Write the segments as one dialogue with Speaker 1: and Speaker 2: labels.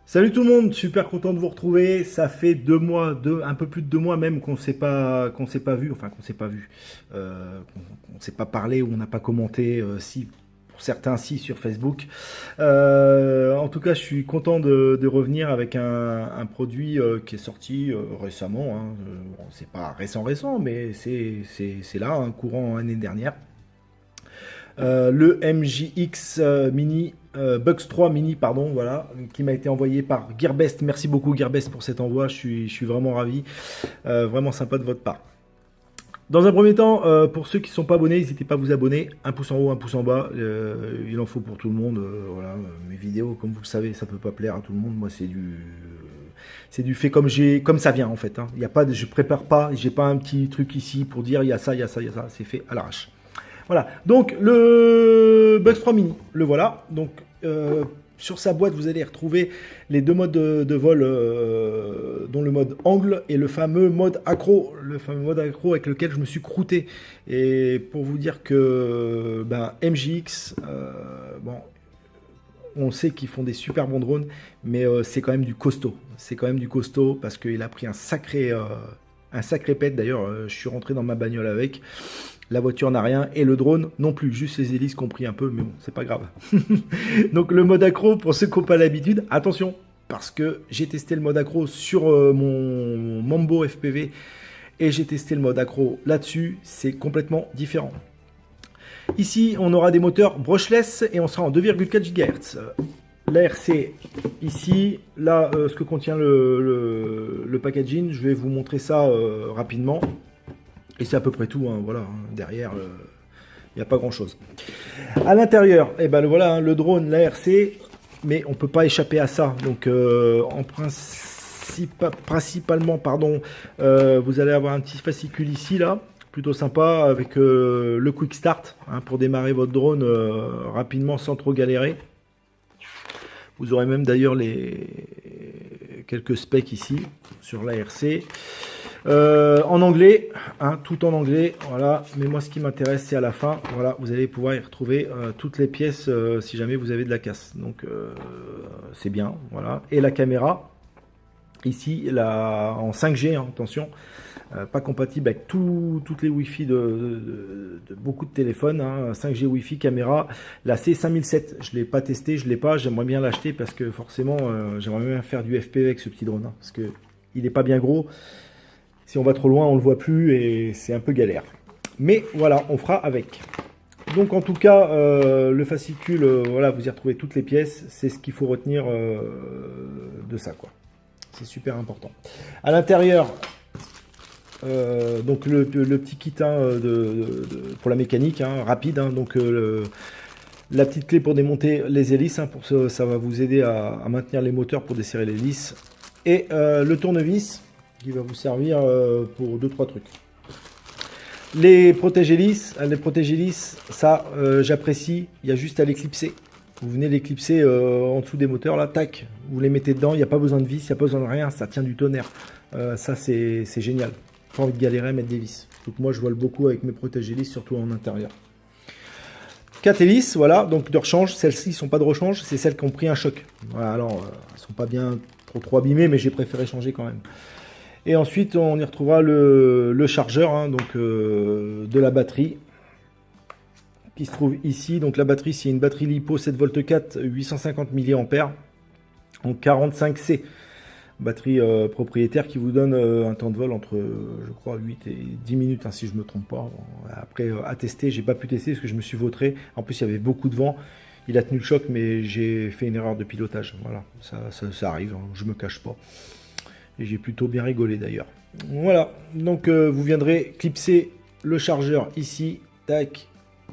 Speaker 1: Salut tout le monde, super content de vous retrouver. Ça fait 2 mois, un peu plus de 2 mois même qu'on s'est pas vu, enfin qu'on s'est pas vu, qu'on s'est pas parlé ou on n'a pas commenté, si pour certains si sur Facebook. En tout cas, je suis content de revenir avec un produit qui est sorti récemment. Hein. Bon, c'est pas récent, mais c'est là, hein, courant année dernière. Le MJX Mini, Bugs 3 Mini, pardon, voilà, qui m'a été envoyé par Gearbest. Merci beaucoup Gearbest pour cet envoi, je suis vraiment ravi, vraiment sympa de votre part. Dans un premier temps, pour ceux qui ne sont pas abonnés, n'hésitez pas à vous abonner, un pouce en haut, un pouce en bas, il en faut pour tout le monde. Voilà, mes vidéos, comme vous le savez, ça peut pas plaire à tout le monde, moi c'est du fait comme ça vient en fait. Hein. Y a pas je prépare pas, j'ai pas un petit truc ici pour dire il y a ça, il y a ça, il y a ça, c'est fait à l'arrache. Voilà, donc le Bugs 3 Mini, le voilà. Donc sur sa boîte, vous allez retrouver les deux modes de vol, dont le mode angle et le fameux mode accro, avec lequel je me suis croûté. Et pour vous dire que MJX, bon, on sait qu'ils font des super bons drones, mais c'est quand même du costaud. C'est quand même du costaud parce qu'il a pris un sacré pet. D'ailleurs, je suis rentré dans ma bagnole avec. La voiture n'a rien et le drone non plus, juste les hélices qui ont pris un peu, mais bon, c'est pas grave. Donc le mode accro, pour ceux qui n'ont pas l'habitude, attention, parce que j'ai testé le mode accro sur mon Mambo FPV et j'ai testé le mode accro là-dessus, c'est complètement différent. Ici, on aura des moteurs brushless et on sera en 2,4 GHz. L'ARC ici, là, ce que contient le packaging, je vais vous montrer ça rapidement. Et c'est à peu près tout, hein, voilà, hein, derrière, il n'y a pas grand chose. À l'intérieur, eh ben, voilà, hein, le drone, l'ARC, mais on ne peut pas échapper à ça. Donc principalement, pardon, vous allez avoir un petit fascicule ici, là, plutôt sympa, avec le Quick Start, hein, pour démarrer votre drone rapidement sans trop galérer. Vous aurez même d'ailleurs quelques specs ici sur l'ARC. En anglais, hein, tout en anglais, voilà, mais moi ce qui m'intéresse c'est à la fin, voilà, vous allez pouvoir y retrouver toutes les pièces si jamais vous avez de la casse, donc c'est bien, voilà, et la caméra, ici, en 5G, hein, attention, pas compatible avec toutes les Wi-Fi de beaucoup de téléphones, hein, 5G Wi-Fi caméra, la C5007, je ne l'ai pas testé, je ne l'ai pas, j'aimerais bien l'acheter parce que forcément, j'aimerais bien faire du FPV avec ce petit drone, hein, parce que il n'est pas bien gros. Si on va trop loin, on ne le voit plus et c'est un peu galère. Mais voilà, on fera avec. Donc en tout cas, le fascicule, voilà, vous y retrouvez toutes les pièces. C'est ce qu'il faut retenir de ça, quoi. C'est super important. À l'intérieur, donc le petit kit, hein, pour la mécanique, hein, rapide. Hein, donc la petite clé pour démonter les hélices. Hein, ça va vous aider à maintenir les moteurs pour desserrer les hélices. Et le tournevis, qui va vous servir pour 2-3 trucs. Les protège-hélices, ça j'apprécie, il y a juste à l'éclipser. Vous venez l'éclipser en dessous des moteurs, là, tac, vous les mettez dedans, il n'y a pas besoin de vis, il n'y a pas besoin de rien, ça tient du tonnerre. Ça c'est génial, pas envie de galérer à mettre des vis. Donc moi je vole beaucoup avec mes protège-hélices, surtout en intérieur. 4 hélices, voilà, donc de rechange, celles-ci ne sont pas de rechange, c'est celles qui ont pris un choc. Voilà, alors elles ne sont pas bien trop abîmées, mais j'ai préféré changer quand même. Et ensuite, on y retrouvera le chargeur, hein, donc de la batterie qui se trouve ici. Donc la batterie, c'est une batterie LiPo 7V4 850 mAh en 45C. Batterie propriétaire qui vous donne un temps de vol entre, je crois, 8 et 10 minutes, hein, si je ne me trompe pas. Bon, après, à tester, j'ai pas pu tester parce que je me suis vautré. En plus, il y avait beaucoup de vent. Il a tenu le choc, mais j'ai fait une erreur de pilotage. Voilà, ça arrive, hein, je me cache pas. Et j'ai plutôt bien rigolé d'ailleurs. Voilà, donc vous viendrez clipser le chargeur ici, tac,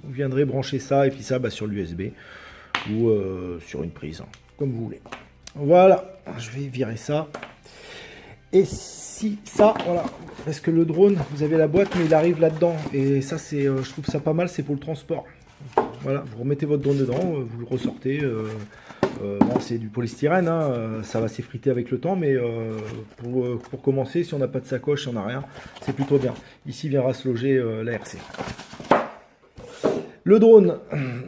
Speaker 1: vous viendrez brancher ça et puis ça sur l'USB ou sur une prise, hein, comme vous voulez. Voilà, je vais virer ça. Et si ça, voilà, parce que le drone, vous avez la boîte, mais il arrive là-dedans. Et ça, c'est, je trouve ça pas mal, c'est pour le transport. Voilà, vous remettez votre drone dedans, vous le ressortez. Bon, c'est du polystyrène, hein, ça va s'effriter avec le temps, mais pour commencer, si on n'a pas de sacoche, si on n'a rien, c'est plutôt bien. Ici viendra se loger la RC. Le drone,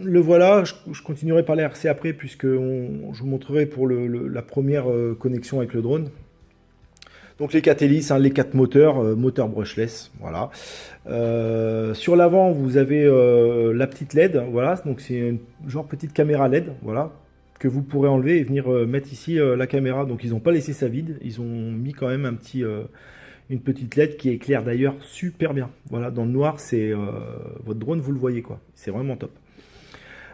Speaker 1: le voilà, je continuerai par la RC après, puisque je vous montrerai pour la première connexion avec le drone. Donc les 4 hélices, hein, les 4 moteurs, moteur brushless, voilà. Sur l'avant, vous avez la petite LED, voilà, donc c'est une genre petite caméra LED, voilà, que vous pourrez enlever et venir mettre ici la caméra. Donc ils n'ont pas laissé ça vide, ils ont mis quand même une petite LED qui éclaire d'ailleurs super bien. Voilà, dans le noir, c'est votre drone, vous le voyez quoi, c'est vraiment top.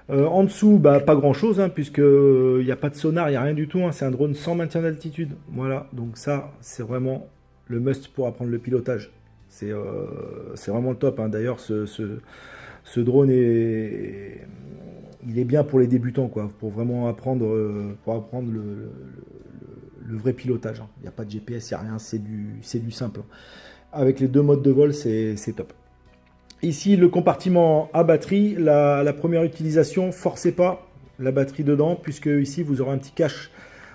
Speaker 1: En dessous, bah, pas grand chose, hein, puisque il n'y a pas de sonar, il n'y a rien du tout, hein, c'est un drone sans maintien d'altitude. Voilà, donc ça, c'est vraiment le must pour apprendre le pilotage. C'est vraiment le top, hein. D'ailleurs, ce drone il est bien pour les débutants, quoi, pour vraiment apprendre, le vrai pilotage, hein. Il n'y a pas de GPS, il n'y a rien, c'est du simple. Avec les 2 modes de vol, c'est top. Ici, le compartiment à batterie, la première utilisation, forcez pas la batterie dedans, puisque ici, vous aurez un petit cache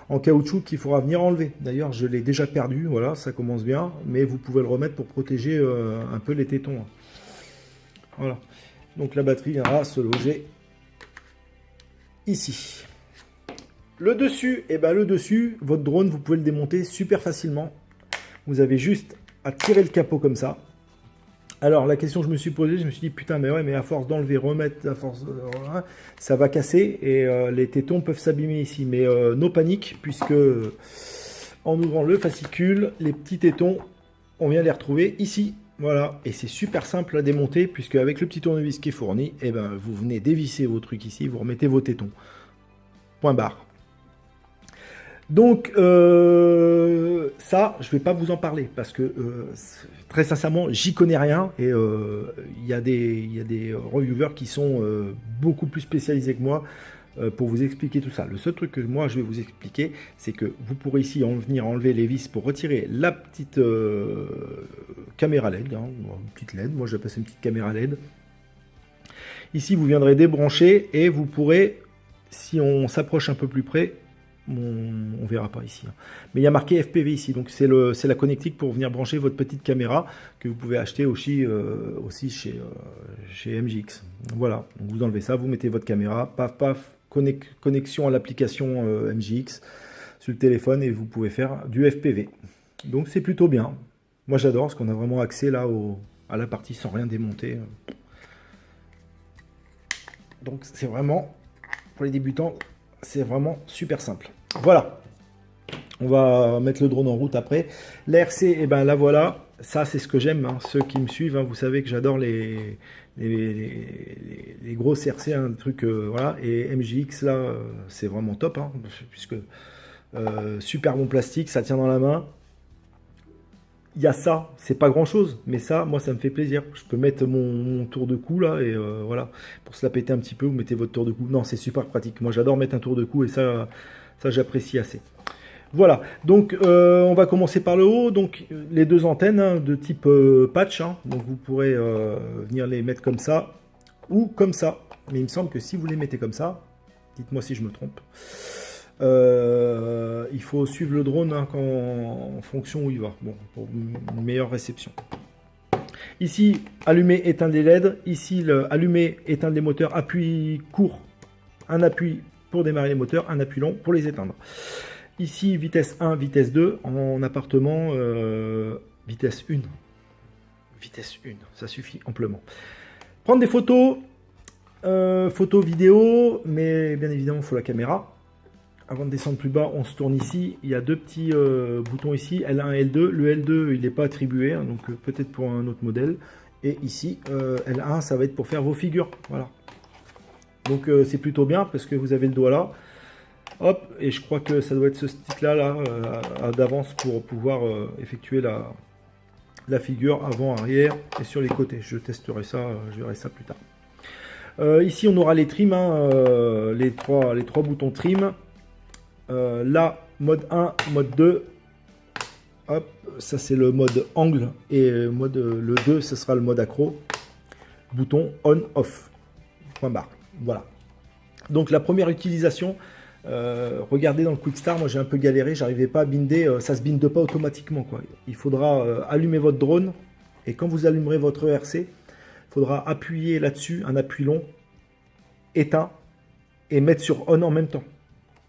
Speaker 1: en caoutchouc qu'il faudra venir enlever. D'ailleurs, je l'ai déjà perdu, voilà, ça commence bien, mais vous pouvez le remettre pour protéger un peu les tétons. Voilà, donc la batterie viendra se loger ici. Le dessus, et ben le dessus, votre drone, vous pouvez le démonter super facilement. Vous avez juste à tirer le capot comme ça. Alors la question que je me suis posée, je me suis dit putain mais ouais mais à force d'enlever, remettre, à force ça va casser et les tétons peuvent s'abîmer ici. Mais no panique, puisque en ouvrant le fascicule, les petits tétons, on vient les retrouver ici. Voilà, et c'est super simple à démonter, puisque avec le petit tournevis qui est fourni, et ben vous venez dévisser vos trucs ici, vous remettez vos tétons. Point barre. Donc ça, je vais pas vous en parler parce que très sincèrement, j'y connais rien et il y a des reviewers qui sont beaucoup plus spécialisés que moi pour vous expliquer tout ça. Le seul truc que moi je vais vous expliquer, c'est que vous pourrez ici venir enlever les vis pour retirer la petite caméra LED, hein, une petite LED, moi j'appelle ça une petite caméra LED. Ici, vous viendrez débrancher et vous pourrez, si on s'approche un peu plus près, on verra pas ici, hein, mais il y a marqué FPV ici, donc c'est la connectique pour venir brancher votre petite caméra que vous pouvez acheter aussi chez MJX. Voilà, donc vous enlevez ça, vous mettez votre caméra, paf paf, connexion à l'application MJX sur le téléphone et vous pouvez faire du FPV. Donc c'est plutôt bien. Moi j'adore parce qu'on a vraiment accès là à la partie sans rien démonter. Donc c'est vraiment, pour les débutants, c'est vraiment super simple. Voilà. On va mettre le drone en route après. L'RC, et ben là voilà. Ça, c'est ce que j'aime. Hein. Ceux qui me suivent, hein, vous savez que j'adore les grosses RC, un truc, voilà. Et MJX, là, c'est vraiment top. Hein, puisque super bon plastique, ça tient dans la main. Il y a ça, c'est pas grand chose, mais ça, moi, ça me fait plaisir. Je peux mettre mon tour de cou là, et voilà, pour se la péter un petit peu, vous mettez votre tour de cou. Non, c'est super pratique. Moi, j'adore mettre un tour de cou, et ça j'apprécie assez. Voilà, donc on va commencer par le haut. Donc les 2 antennes, hein, de type patch, hein, donc vous pourrez venir les mettre comme ça ou comme ça. Mais il me semble que si vous les mettez comme ça, dites-moi si je me trompe. Il faut suivre le drone, hein, en fonction où il va, bon, pour une meilleure réception. Ici, allumer, éteindre les LED. Ici, allumer, éteindre les moteurs, appui court, un appui pour démarrer les moteurs, un appui long pour les éteindre. Ici, vitesse 1, vitesse 2, en appartement, vitesse 1. Vitesse 1, ça suffit amplement. Prendre des photos, photos, vidéo, mais bien évidemment, il faut la caméra. Avant de descendre plus bas, on se tourne ici. Il y a 2 petits boutons ici, L1 et L2. Le L2, il n'est pas attribué, hein, donc peut-être pour un autre modèle. Et ici, L1, ça va être pour faire vos figures. Voilà. Donc c'est plutôt bien parce que vous avez le doigt là. Hop, et je crois que ça doit être ce stick-là d'avance pour pouvoir effectuer la figure avant, arrière et sur les côtés. Je testerai ça, je verrai ça plus tard. Ici, on aura les trims, hein, les trois boutons trim. Là, mode 1, mode 2. Hop, ça c'est le mode angle et le 2, ce sera le mode accro. Bouton on off. Point barre. Voilà. Donc la première utilisation, regardez dans le Quick Start, moi j'ai un peu galéré, j'arrivais pas à binder, ça se binde pas automatiquement quoi. Il faudra allumer votre drone et quand vous allumerez votre ERC, il faudra appuyer là-dessus, un appui long, éteint et mettre sur on en même temps.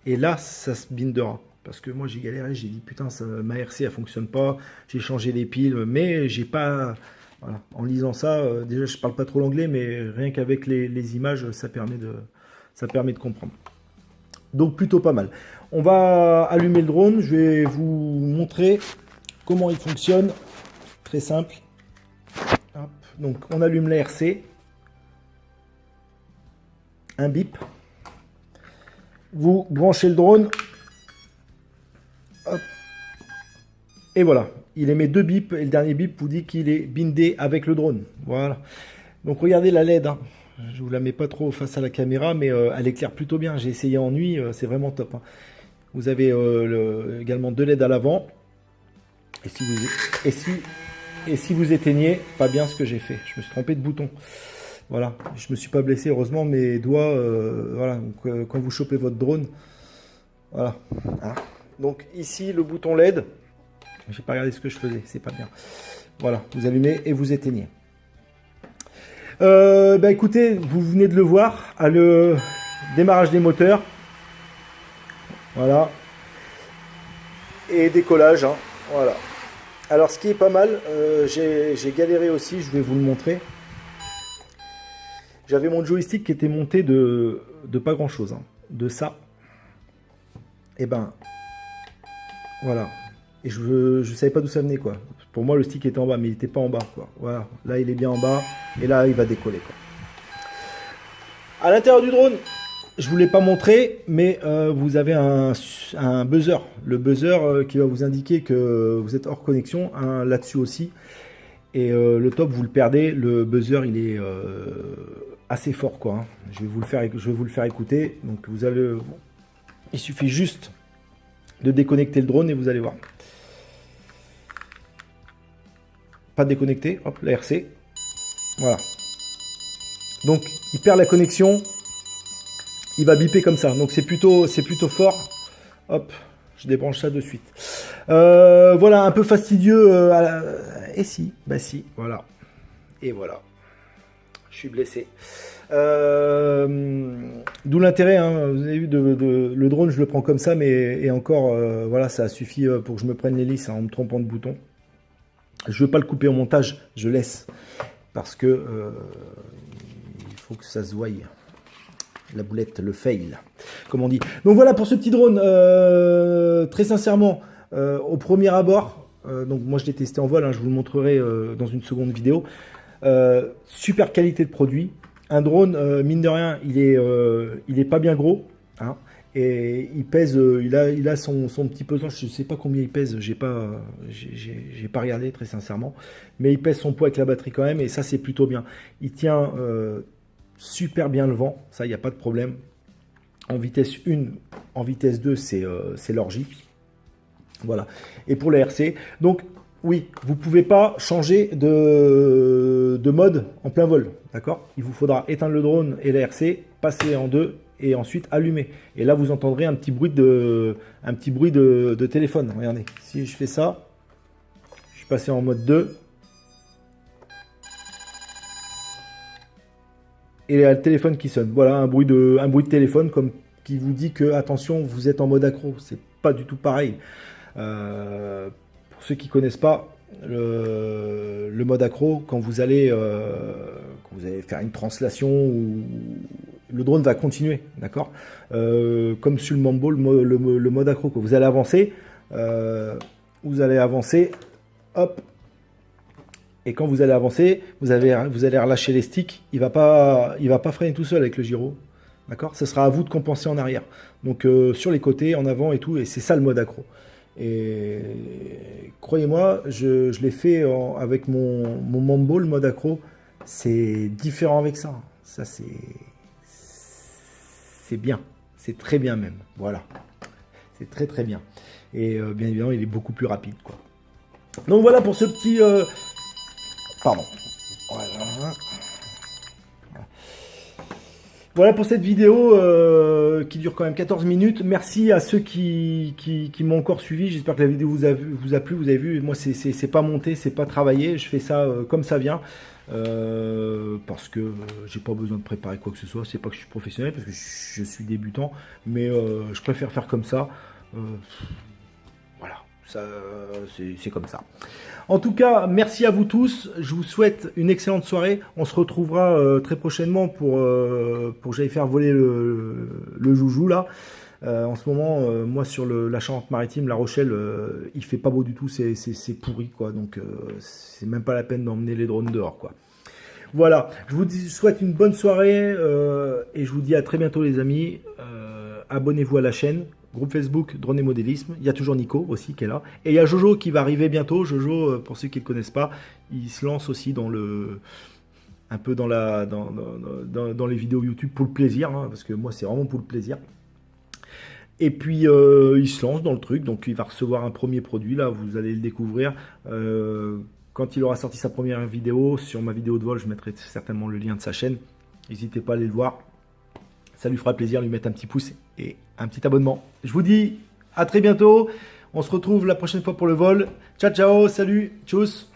Speaker 1: Et là, ça se bindera. Parce que moi j'ai galéré, j'ai dit putain, ma RC elle fonctionne pas, j'ai changé les piles, mais j'ai pas. Voilà. En lisant ça, déjà je parle pas trop l'anglais, mais rien qu'avec les images, ça permet de comprendre. Donc plutôt pas mal. On va allumer le drone, je vais vous montrer comment il fonctionne. Très simple. Hop. Donc on allume la RC. Un bip. Vous branchez le drone. Hop. Et voilà, il émet 2 bips et le dernier bip vous dit qu'il est bindé avec le drone. Voilà. Donc regardez la LED, hein. Je vous la mets pas trop face à la caméra, mais elle éclaire plutôt bien. J'ai essayé en nuit, c'est vraiment top, hein. Vous avez également 2 LED à l'avant. Et si vous éteignez, pas bien ce que j'ai fait. Je me suis trompé de bouton. Voilà, je me suis pas blessé, heureusement mes doigts, voilà, donc, quand vous chopez votre drone, voilà. Hein. Donc ici le bouton LED, j'ai pas regardé ce que je faisais, c'est pas bien. Voilà, vous allumez et vous éteignez. Bah écoutez, vous venez de le voir, à le démarrage des moteurs, voilà, et décollage, hein. Voilà. Alors ce qui est pas mal, j'ai galéré aussi, je vais vous le montrer. J'avais mon joystick qui était monté de pas grand chose, hein. De ça. Et ben, voilà. Et je savais pas d'où ça venait, quoi. Pour moi, le stick était en bas, mais il n'était pas en bas, quoi. Voilà. Là, il est bien en bas. Et là, il va décoller, quoi. À l'intérieur du drone, je vous l'ai pas montré, mais vous avez un buzzer. Le buzzer qui va vous indiquer que vous êtes hors connexion. Là-dessus aussi. Et le top, vous le perdez. Le buzzer, il est assez fort, quoi, hein. Je vais vous le faire écouter. Donc, vous allez... Bon, il suffit juste de déconnecter le drone et vous allez voir. Pas déconnecté, hop, la RC. Voilà. Donc, il perd la connexion. Il va biper comme ça. Donc, c'est plutôt fort. Hop, je débranche ça de suite. Voilà, un peu fastidieux. Et si, bah si, voilà. Et voilà. Je suis blessé. D'où l'intérêt, hein, vous avez vu, le drone, je le prends comme ça, mais et encore, voilà, ça suffit pour que je me prenne l'hélice, hein, en me trompant de bouton. Je ne veux pas le couper au montage, je laisse, parce que il faut que ça se voie. La boulette, le fail, comme on dit. Donc voilà pour ce petit drone. Très sincèrement, au premier abord, donc moi je l'ai testé en vol, hein, je vous le montrerai dans une seconde vidéo. Super qualité de produit. Un drone, mine de rien, il est pas bien gros, hein, et il pèse, il a son petit pesant. Je sais pas combien il pèse, j'ai pas regardé très sincèrement, mais il pèse son poids avec la batterie quand même, et ça c'est plutôt bien. Il tient super bien le vent, ça il n'y a pas de problème. En vitesse 1, en vitesse 2, c'est l'orgie. Voilà. Et pour la RC, donc oui, vous ne pouvez pas changer de mode en plein vol, d'accord? Il vous faudra éteindre le drone et la RC, passer en 2 et ensuite allumer. Et là, vous entendrez un petit bruit de téléphone. Regardez, si je fais ça, je suis passé en mode 2. Et il y a le téléphone qui sonne. Voilà, un bruit de téléphone comme qui vous dit que, attention, vous êtes en mode accro. C'est pas du tout pareil. Pour ceux qui ne connaissent pas le mode accro, quand vous allez faire une translation, le drone va continuer, d'accord, comme sur le Mambo, le mode accro, que vous allez avancer, hop, et quand vous allez avancer, vous allez relâcher les sticks, il va pas freiner tout seul avec le gyro, d'accord, ce sera à vous de compenser en arrière, donc sur les côtés, en avant et tout, et c'est ça le mode accro. Et croyez-moi, je l'ai fait avec mon Mambo, le mode accro, c'est différent avec ça. Ça c'est bien, c'est très bien même. Voilà, c'est très très bien. Et bien évidemment, il est beaucoup plus rapide, quoi. Donc voilà pour ce petit... Pardon. Voilà. Voilà pour cette vidéo qui dure quand même 14 minutes. Merci à ceux qui m'ont encore suivi. J'espère que la vidéo vous a plu. Vous avez vu, moi c'est pas monté, c'est pas travaillé. Je fais ça comme ça vient. Parce que j'ai pas besoin de préparer quoi que ce soit. C'est pas que je suis professionnel, parce que je suis débutant. Mais je préfère faire comme ça. Voilà, ça c'est comme ça. En tout cas, merci à vous tous. Je vous souhaite une excellente soirée. On se retrouvera très prochainement pour que j'aille faire voler le joujou là. En ce moment, moi sur la Charente-Maritime, La Rochelle, il fait pas beau du tout. C'est pourri quoi. Donc c'est même pas la peine d'emmener les drones dehors quoi. Voilà, je vous souhaite une bonne soirée et je vous dis à très bientôt les amis. Abonnez-vous à la chaîne. Groupe Facebook Drone et Modélisme, il y a toujours Nico aussi qui est là. Et il y a Jojo qui va arriver bientôt. Jojo, pour ceux qui ne le connaissent pas, il se lance aussi dans un peu dans les vidéos YouTube pour le plaisir, hein, parce que moi c'est vraiment pour le plaisir. Et puis il se lance dans le truc, donc il va recevoir un premier produit, là vous allez le découvrir. Quand il aura sorti sa première vidéo, sur ma vidéo de vol, je mettrai certainement le lien de sa chaîne. N'hésitez pas à aller le voir. Ça lui fera plaisir de lui mettre un petit pouce et un petit abonnement. Je vous dis à très bientôt. On se retrouve la prochaine fois pour le vol. Ciao, ciao, salut, tchuss.